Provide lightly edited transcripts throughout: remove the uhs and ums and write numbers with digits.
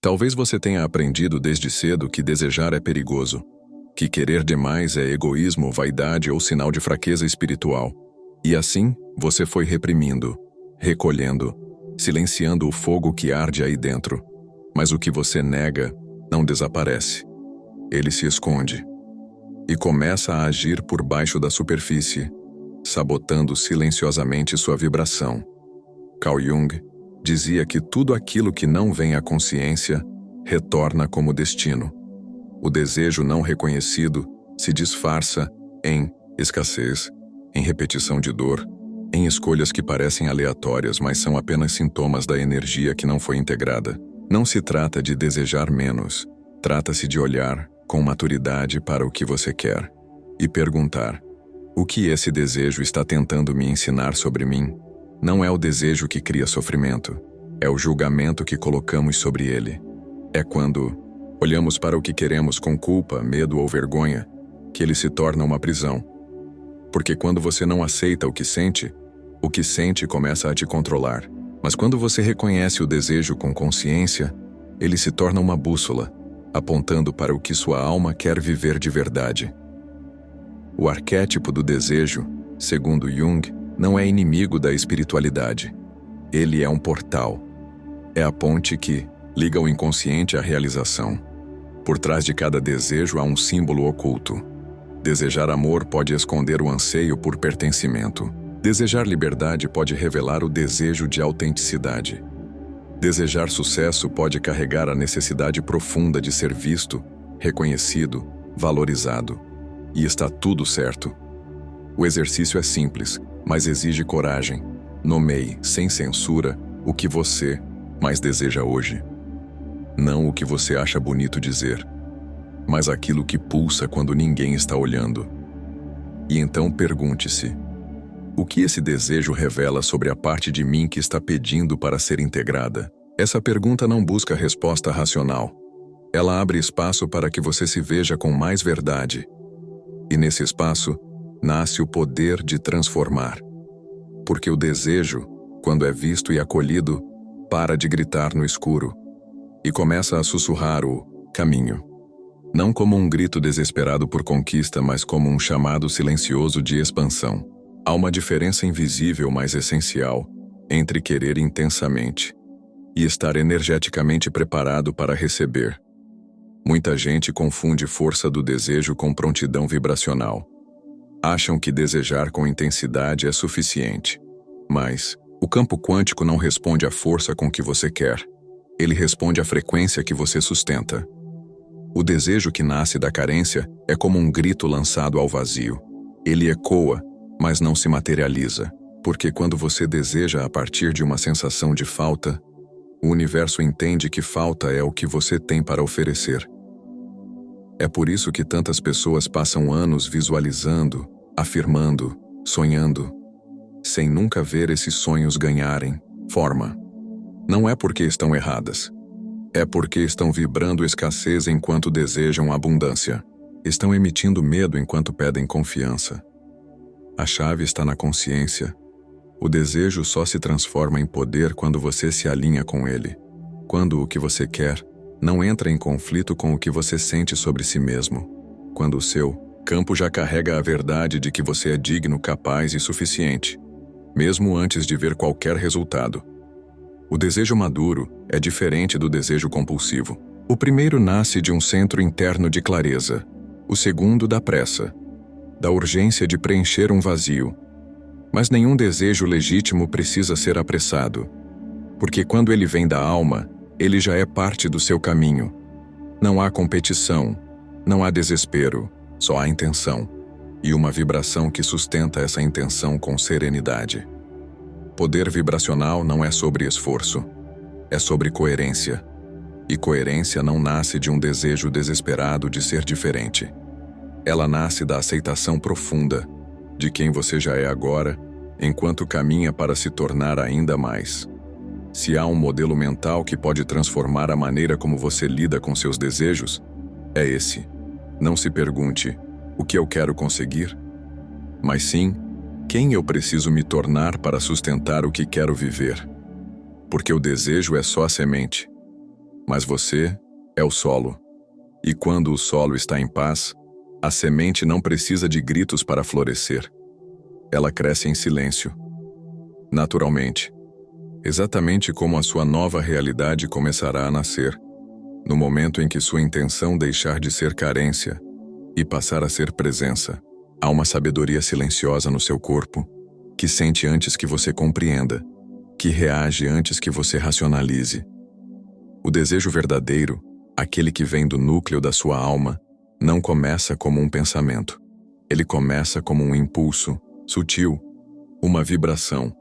Talvez você tenha aprendido desde cedo que desejar é perigoso, que querer demais é egoísmo, vaidade ou sinal de fraqueza espiritual. E assim, você foi reprimindo, recolhendo, silenciando o fogo que arde aí dentro. Mas o que você nega não desaparece. Ele se esconde e começa a agir por baixo da superfície, sabotando silenciosamente sua vibração. Carl Jung dizia que tudo aquilo que não vem à consciência retorna como destino. O desejo não reconhecido se disfarça em escassez, em repetição de dor, em escolhas que parecem aleatórias, mas são apenas sintomas da energia que não foi integrada. Não se trata de desejar menos, trata-se de olhar com maturidade para o que você quer e perguntar: o que esse desejo está tentando me ensinar sobre mim? Não é o desejo que cria sofrimento, é o julgamento que colocamos sobre ele. É quando olhamos para o que queremos com culpa, medo ou vergonha que ele se torna uma prisão. Porque quando você não aceita o que sente começa a te controlar. Mas quando você reconhece o desejo com consciência, ele se torna uma bússola, apontando para o que sua alma quer viver de verdade. O arquétipo do desejo, segundo Jung, não é inimigo da espiritualidade. Ele é um portal. É a ponte que liga o inconsciente à realização. Por trás de cada desejo há um símbolo oculto. Desejar amor pode esconder o anseio por pertencimento. Desejar liberdade pode revelar o desejo de autenticidade. Desejar sucesso pode carregar a necessidade profunda de ser visto, reconhecido, valorizado. E está tudo certo. O exercício é simples, mas exige coragem. Nomeie, sem censura, o que você mais deseja hoje. Não o que você acha bonito dizer, mas aquilo que pulsa quando ninguém está olhando. E então pergunte-se: o que esse desejo revela sobre a parte de mim que está pedindo para ser integrada? Essa pergunta não busca resposta racional. Ela abre espaço para que você se veja com mais verdade. E nesse espaço, nasce o poder de transformar. Porque o desejo, quando é visto e acolhido, para de gritar no escuro e começa a sussurrar o caminho. Não como um grito desesperado por conquista, mas como um chamado silencioso de expansão. Há uma diferença invisível, mas essencial, entre querer intensamente e estar energeticamente preparado para receber. Muita gente confunde força do desejo com prontidão vibracional. Acham que desejar com intensidade é suficiente. Mas o campo quântico não responde à força com que você quer. Ele responde à frequência que você sustenta. O desejo que nasce da carência é como um grito lançado ao vazio. Ele ecoa, mas não se materializa, porque quando você deseja a partir de uma sensação de falta, o universo entende que falta é o que você tem para oferecer. É por isso que tantas pessoas passam anos visualizando, afirmando, sonhando, sem nunca ver esses sonhos ganharem forma. Não é porque estão erradas. É porque estão vibrando escassez enquanto desejam abundância. Estão emitindo medo enquanto pedem confiança. A chave está na consciência. O desejo só se transforma em poder quando você se alinha com ele. Quando o que você quer não entra em conflito com o que você sente sobre si mesmo. Quando o seu campo já carrega a verdade de que você é digno, capaz e suficiente, mesmo antes de ver qualquer resultado. O desejo maduro é diferente do desejo compulsivo. O primeiro nasce de um centro interno de clareza. O segundo da pressa, da urgência de preencher um vazio. Mas nenhum desejo legítimo precisa ser apressado, porque quando ele vem da alma, ele já é parte do seu caminho. Não há competição, não há desespero, só há intenção, e uma vibração que sustenta essa intenção com serenidade. Poder vibracional não é sobre esforço, é sobre coerência. E coerência não nasce de um desejo desesperado de ser diferente. Ela nasce da aceitação profunda de quem você já é agora, enquanto caminha para se tornar ainda mais. Se há um modelo mental que pode transformar a maneira como você lida com seus desejos, é esse. Não se pergunte, o que eu quero conseguir? Mas sim, quem eu preciso me tornar para sustentar o que quero viver? Porque o desejo é só a semente. Mas você é o solo. E quando o solo está em paz, a semente não precisa de gritos para florescer. Ela cresce em silêncio, naturalmente, exatamente como a sua nova realidade começará a nascer, no momento em que sua intenção deixar de ser carência e passar a ser presença. Há uma sabedoria silenciosa no seu corpo, que sente antes que você compreenda, que reage antes que você racionalize. O desejo verdadeiro, aquele que vem do núcleo da sua alma, não começa como um pensamento. Ele começa como um impulso, sutil, uma vibração.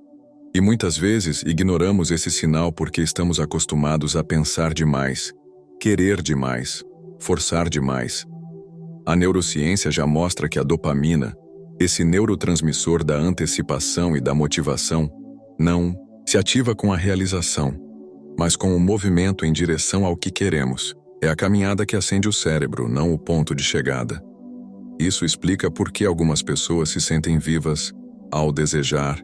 E muitas vezes ignoramos esse sinal porque estamos acostumados a pensar demais, querer demais, forçar demais. A neurociência já mostra que a dopamina, esse neurotransmissor da antecipação e da motivação, não se ativa com a realização, mas com o movimento em direção ao que queremos. É a caminhada que acende o cérebro, não o ponto de chegada. Isso explica por que algumas pessoas se sentem vivas ao desejar,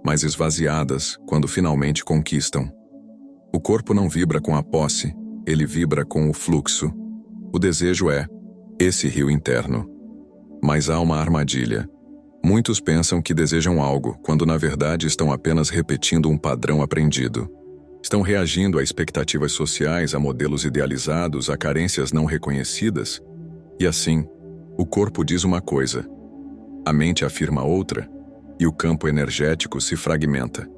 mas esvaziadas quando finalmente conquistam. O corpo não vibra com a posse, ele vibra com o fluxo. O desejo é esse rio interno. Mas há uma armadilha. Muitos pensam que desejam algo, quando na verdade estão apenas repetindo um padrão aprendido. Estão reagindo a expectativas sociais, a modelos idealizados, a carências não reconhecidas. E assim, o corpo diz uma coisa, a mente afirma outra, e o campo energético se fragmenta.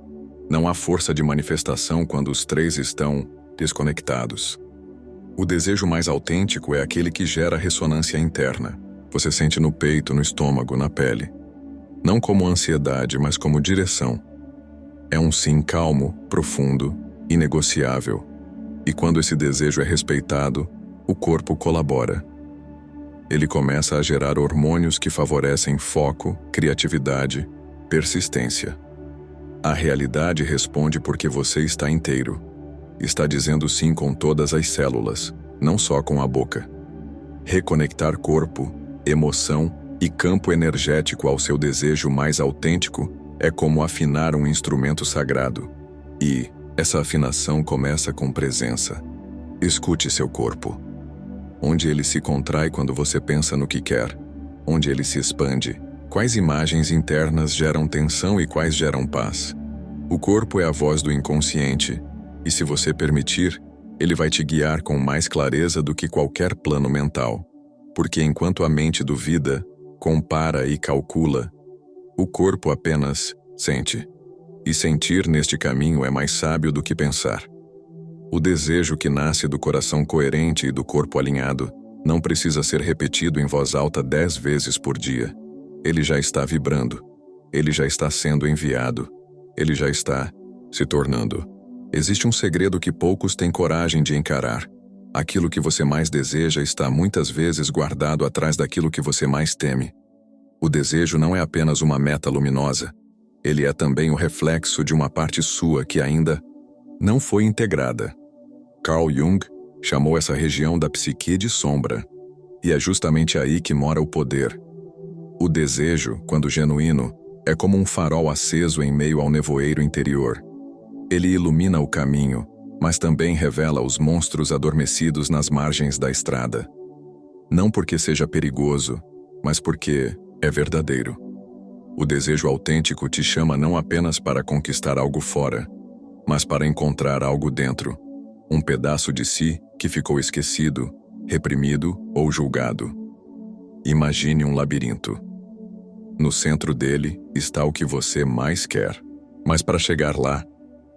Não há força de manifestação quando os três estão desconectados. O desejo mais autêntico é aquele que gera ressonância interna. Você sente no peito, no estômago, na pele. Não como ansiedade, mas como direção. É um sim calmo, profundo, inegociável. E quando esse desejo é respeitado, o corpo colabora. Ele começa a gerar hormônios que favorecem foco, criatividade, persistência. A realidade responde porque você está inteiro. Está dizendo sim com todas as células, não só com a boca. Reconectar corpo, emoção e campo energético ao seu desejo mais autêntico é como afinar um instrumento sagrado. E essa afinação começa com presença. Escute seu corpo. Onde ele se contrai quando você pensa no que quer? Onde ele se expande? Quais imagens internas geram tensão e quais geram paz? O corpo é a voz do inconsciente, e se você permitir, ele vai te guiar com mais clareza do que qualquer plano mental. Porque enquanto a mente duvida, compara e calcula, o corpo apenas sente. E sentir neste caminho é mais sábio do que pensar. O desejo que nasce do coração coerente e do corpo alinhado não precisa ser repetido em voz alta 10 vezes por dia. Ele já está vibrando. Ele já está sendo enviado. Ele já está se tornando. Existe um segredo que poucos têm coragem de encarar. Aquilo que você mais deseja está muitas vezes guardado atrás daquilo que você mais teme. O desejo não é apenas uma meta luminosa. Ele é também o reflexo de uma parte sua que ainda não foi integrada. Carl Jung chamou essa região da psique de sombra. E é justamente aí que mora o poder. O desejo, quando genuíno, é como um farol aceso em meio ao nevoeiro interior. Ele ilumina o caminho, mas também revela os monstros adormecidos nas margens da estrada. Não porque seja perigoso, mas porque é verdadeiro. O desejo autêntico te chama não apenas para conquistar algo fora, mas para encontrar algo dentro. Um pedaço de si que ficou esquecido, reprimido ou julgado. Imagine um labirinto. No centro dele está o que você mais quer. Mas para chegar lá,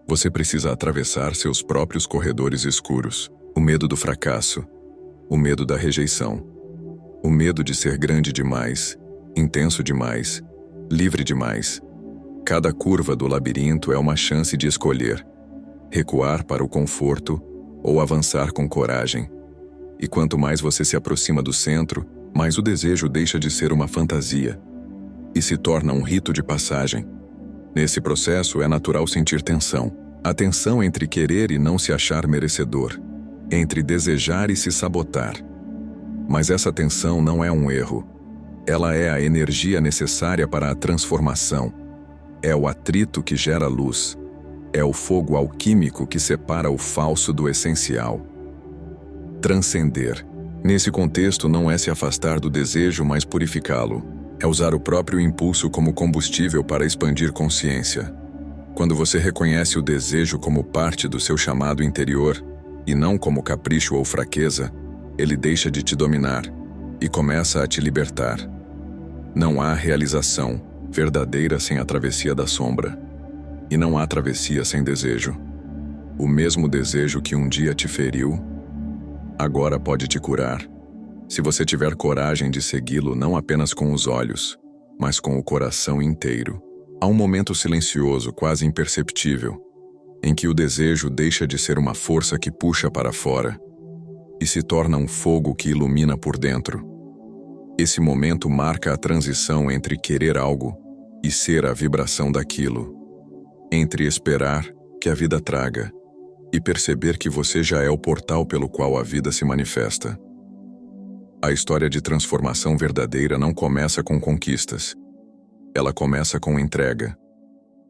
você precisa atravessar seus próprios corredores escuros. O medo do fracasso, o medo da rejeição, o medo de ser grande demais, intenso demais, livre demais. Cada curva do labirinto é uma chance de escolher, recuar para o conforto ou avançar com coragem. E quanto mais você se aproxima do centro, mais o desejo deixa de ser uma fantasia e se torna um rito de passagem. Nesse processo é natural sentir tensão. A tensão entre querer e não se achar merecedor, entre desejar e se sabotar. Mas essa tensão não é um erro. Ela é a energia necessária para a transformação. É o atrito que gera luz. É o fogo alquímico que separa o falso do essencial. Transcender. Nesse contexto, não é se afastar do desejo, mas purificá-lo. É usar o próprio impulso como combustível para expandir consciência. Quando você reconhece o desejo como parte do seu chamado interior, e não como capricho ou fraqueza, ele deixa de te dominar e começa a te libertar. Não há realização verdadeira sem a travessia da sombra. E não há travessia sem desejo. O mesmo desejo que um dia te feriu, agora pode te curar, se você tiver coragem de segui-lo não apenas com os olhos, mas com o coração inteiro. Há um momento silencioso, quase imperceptível, em que o desejo deixa de ser uma força que puxa para fora e se torna um fogo que ilumina por dentro. Esse momento marca a transição entre querer algo e ser a vibração daquilo, entre esperar que a vida traga e perceber que você já é o portal pelo qual a vida se manifesta. A história de transformação verdadeira não começa com conquistas. Ela começa com entrega,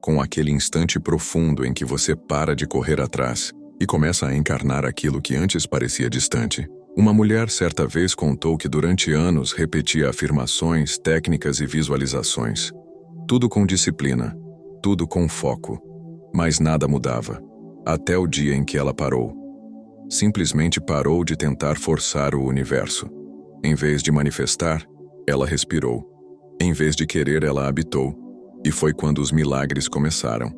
com aquele instante profundo em que você para de correr atrás e começa a encarnar aquilo que antes parecia distante. Uma mulher certa vez contou que durante anos repetia afirmações, técnicas e visualizações. Tudo com disciplina, tudo com foco, mas nada mudava. Até o dia em que ela parou. Simplesmente parou de tentar forçar o universo. Em vez de manifestar, ela respirou. Em vez de querer, ela habitou. E foi quando os milagres começaram.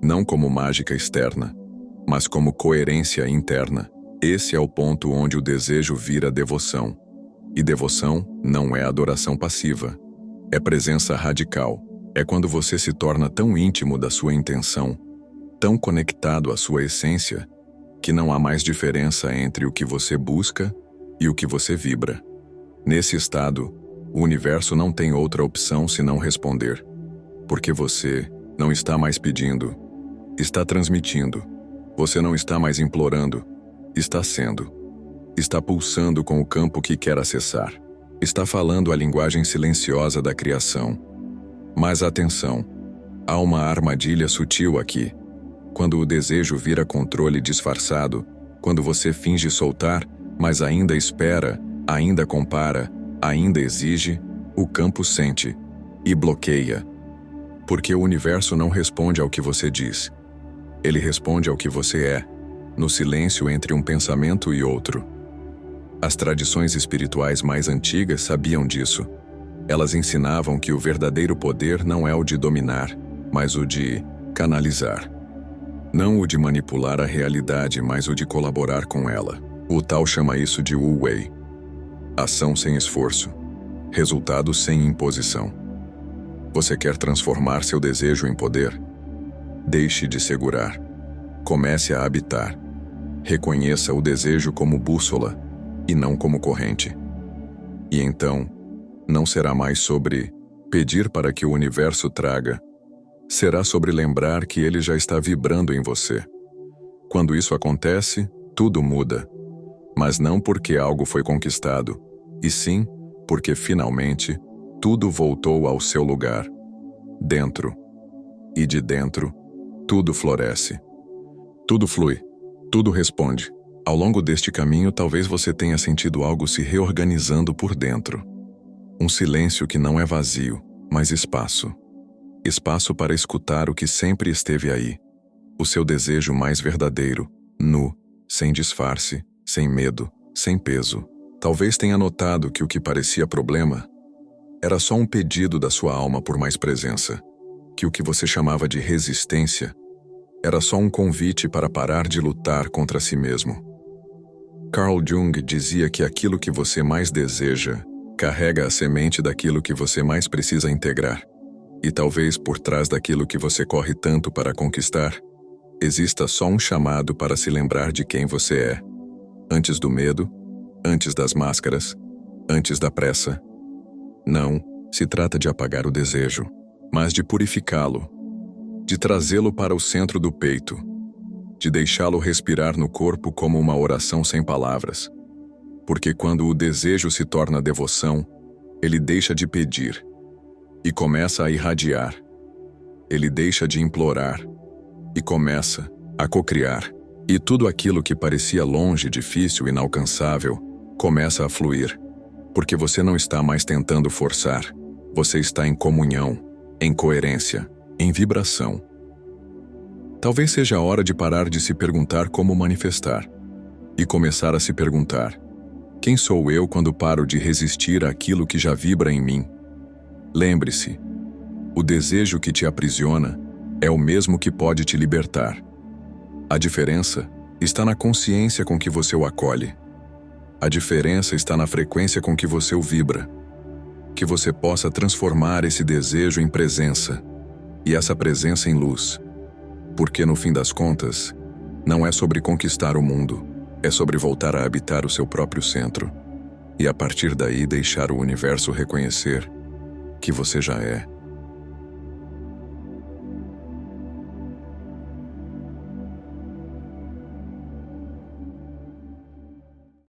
Não como mágica externa, mas como coerência interna. Esse é o ponto onde o desejo vira devoção. E devoção não é adoração passiva. É presença radical. É quando você se torna tão íntimo da sua intenção, tão conectado à sua essência, que não há mais diferença entre o que você busca e o que você vibra. Nesse estado, o universo não tem outra opção senão responder. Porque você não está mais pedindo, está transmitindo. Você não está mais implorando, está sendo. Está pulsando com o campo que quer acessar. Está falando a linguagem silenciosa da criação. Mas atenção, há uma armadilha sutil aqui. Quando o desejo vira controle disfarçado, quando você finge soltar, mas ainda espera, ainda compara, ainda exige, o campo sente e bloqueia. Porque o universo não responde ao que você diz. Ele responde ao que você é, no silêncio entre um pensamento e outro. As tradições espirituais mais antigas sabiam disso. Elas ensinavam que o verdadeiro poder não é o de dominar, mas o de canalizar. Não o de manipular a realidade, mas o de colaborar com ela. O Tao chama isso de Wu Wei. Ação sem esforço. Resultado sem imposição. Você quer transformar seu desejo em poder? Deixe de segurar. Comece a habitar. Reconheça o desejo como bússola e não como corrente. E então, não será mais sobre pedir para que o universo traga. Será sobre lembrar que ele já está vibrando em você. Quando isso acontece, tudo muda. Mas não porque algo foi conquistado, e sim porque finalmente tudo voltou ao seu lugar. Dentro. E de dentro, tudo floresce. Tudo flui. Tudo responde. Ao longo deste caminho, talvez você tenha sentido algo se reorganizando por dentro. Um silêncio que não é vazio, mas espaço. Espaço para escutar o que sempre esteve aí. O seu desejo mais verdadeiro, nu, sem disfarce, sem medo, sem peso. Talvez tenha notado que o que parecia problema era só um pedido da sua alma por mais presença. Que o que você chamava de resistência era só um convite para parar de lutar contra si mesmo. Carl Jung dizia que aquilo que você mais deseja carrega a semente daquilo que você mais precisa integrar. E talvez por trás daquilo que você corre tanto para conquistar, exista só um chamado para se lembrar de quem você é. Antes do medo, antes das máscaras, antes da pressa. Não se trata de apagar o desejo, mas de purificá-lo, de trazê-lo para o centro do peito, de deixá-lo respirar no corpo como uma oração sem palavras. Porque quando o desejo se torna devoção, ele deixa de pedir e começa a irradiar. Ele deixa de implorar e começa a cocriar. E tudo aquilo que parecia longe, difícil, inalcançável, começa a fluir, porque você não está mais tentando forçar, você está em comunhão, em coerência, em vibração. Talvez seja a hora de parar de se perguntar como manifestar e começar a se perguntar: quem sou eu quando paro de resistir àquilo que já vibra em mim? Lembre-se, o desejo que te aprisiona é o mesmo que pode te libertar. A diferença está na consciência com que você o acolhe. A diferença está na frequência com que você o vibra. Que você possa transformar esse desejo em presença, e essa presença em luz. Porque, no fim das contas, não é sobre conquistar o mundo, é sobre voltar a habitar o seu próprio centro. E a partir daí deixar o universo reconhecer que você já é